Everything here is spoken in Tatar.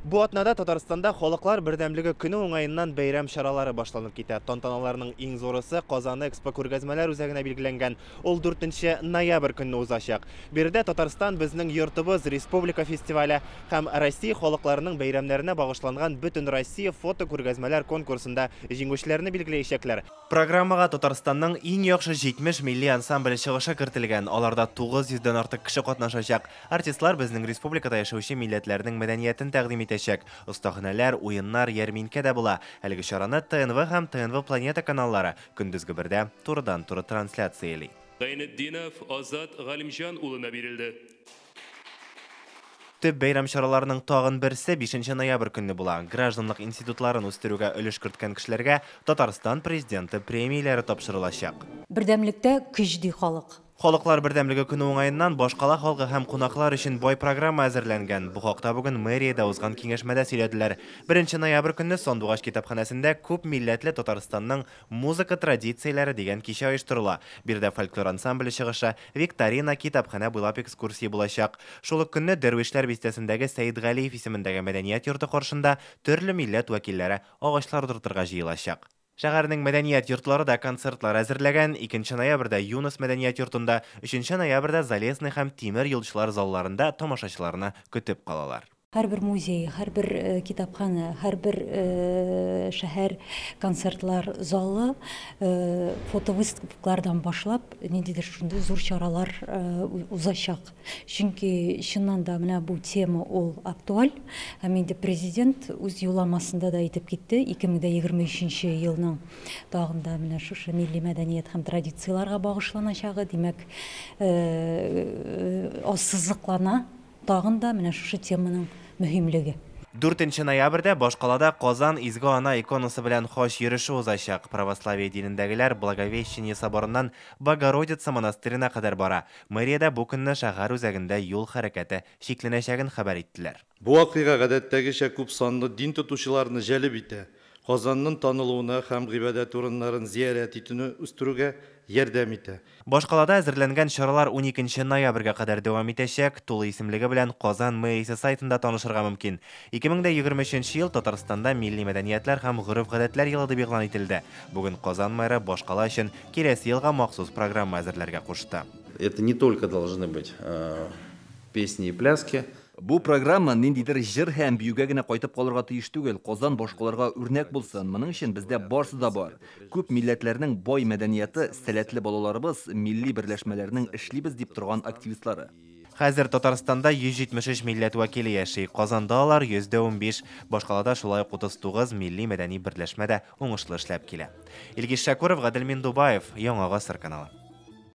Бу атнада Татарстанда халыклар бердәмлеге көне уңаеннан бәйрәм чаралары башланып китә. Тантаналарның иң зурысы Казан Экспо күргәзмәләр үзәгенә билгеләнгән. Ул 4 ноябрь көнне узачак. Биредә Татарстан безнең йортыбыз республика фестивале һәм Россия халыкларының бәйрәмнәренә багышланган Бөтен Россия фото күргәзмәләр конкурсында җиңүчеләрне билгеләячәкләр. Программага Татарстанның иң яхшы 70 милли ансамбле чыгышы кертелгән. Аларда 900-дән артык кеше катнашачак. Артистлар безнең республикада яшәүче милләтләрнең мәдәниятен тәкъдим итәчәк. Остаханәләр, уеннар, ярминкә дә була. Әлеге чараны ТНВ һәм ТНВ Планета каналлары көндезге бердә турыдан-туры трансляциялый. Гайнетдинов Азат Галимҗан улына бирелде. Төп бәйрәм чараларының тагын берсе 5 ноябрь көнне була. Гражданлык институтларын үстерүгә өлеш керткән кешеләргә Татарстан президенты премияләре тапшырылачак. Бердәмлектә көч ди халык. Халыклар бердәмлеге көне уңаеннан башкала халкы һәм кунаклар өчен бай программа әзерләнгән. Бу хакта бүген мэриядә узган киңәшмәдә сөйләделәр. 1 ноябрь көнне Сандугач китапханәсендә күп милләтле Татарстанның музыка традицияләре дигән кичә оештырыла. Бирдә фольклор ансамбле чыгышы, викторина, китапханә буйлап экскурсия булачак. Шул ук көнне Дәрвишләр бистәсендәге Сәйд Галиев исемендәге мәдәният йорты каршында төрле милләт вәкилләре агачлар утыртырга җыелачак. Шәһәрнең мәдәният йортлары да концертлар әзерләгән. 2 ноябрьдә Юнус мәдәният йортында, 3 ноябрьдә Залесный һәм Тимер юлчылар залларында тамашачыларны көтеп калалар. Һәрбер музей, һәрбер китапхана, һәрбер шәһәр концертлар залы фотовыставкалардан башлап, ниндидер шундый зур чаралар узачак. Чөнки чыннан да менә бу тема ул актуаль. Һәм инде президент үз юлламасында да әйтеп китте, 2023 елның тагында менә шушы милли мәдәният һәм традицияларга багышланачагы, димәк, ассызыклана тагын да менә шушы теманың мөһимлеге. 4 ноябрьдә Башкалада Казан Изге Ана иконасы белән хаҗ йөреше узачак. Православие динендәгеләр Благовещение соборыннан Богородица монастырына кадәр бара. Мэриядә бу көнне шәһәр үзәгендә юл хәрәкәте шикләнәчәген хәбәр иттеләр. Бу вакыйга гадәттәгечә күп санлы дин тотучыларны җәлеп итә. Казанның танылуына һәм гыйбадәт урыннарын зиярат итүне үстерүгә ярдәм итә. Башкалада әзерләнгән чаралар 12 ноябрьгә кадәр дәвам итәчәк. Тулы исемлеге белән Казан мэриясе сайтында танышырга мөмкин. 2023 ел Татарстанда милли мәдәниятләр һәм гореф-гадәтләр елы дип игълан ителде. Бүген Казан мэры Башкала өчен киләсе елга махсус программа әзерләргә кушты. Это не только должны быть песни и пляски. Бу программа ниндидер җыр һәм биюгә генә кайтып калырга тиеш түгел. Казан башкаларга үрнәк булсын. Моның өчен бездә барысы да бар. Күп милләтләрнең бай мәдәнияты, сәләтле балаларыбыз, милли берләшмәләрнең эшлибез дип торган активистлары. Хәзер Татарстанда 173 милләт вәкиле яши. Казанда алар 115, Башкалада шулай 39 милли мәдәни берләшмәдә уңышлы эшләп килә. Илгиз Шәкүров, Гадел Миндубаев, Яңа Гасыр каналы.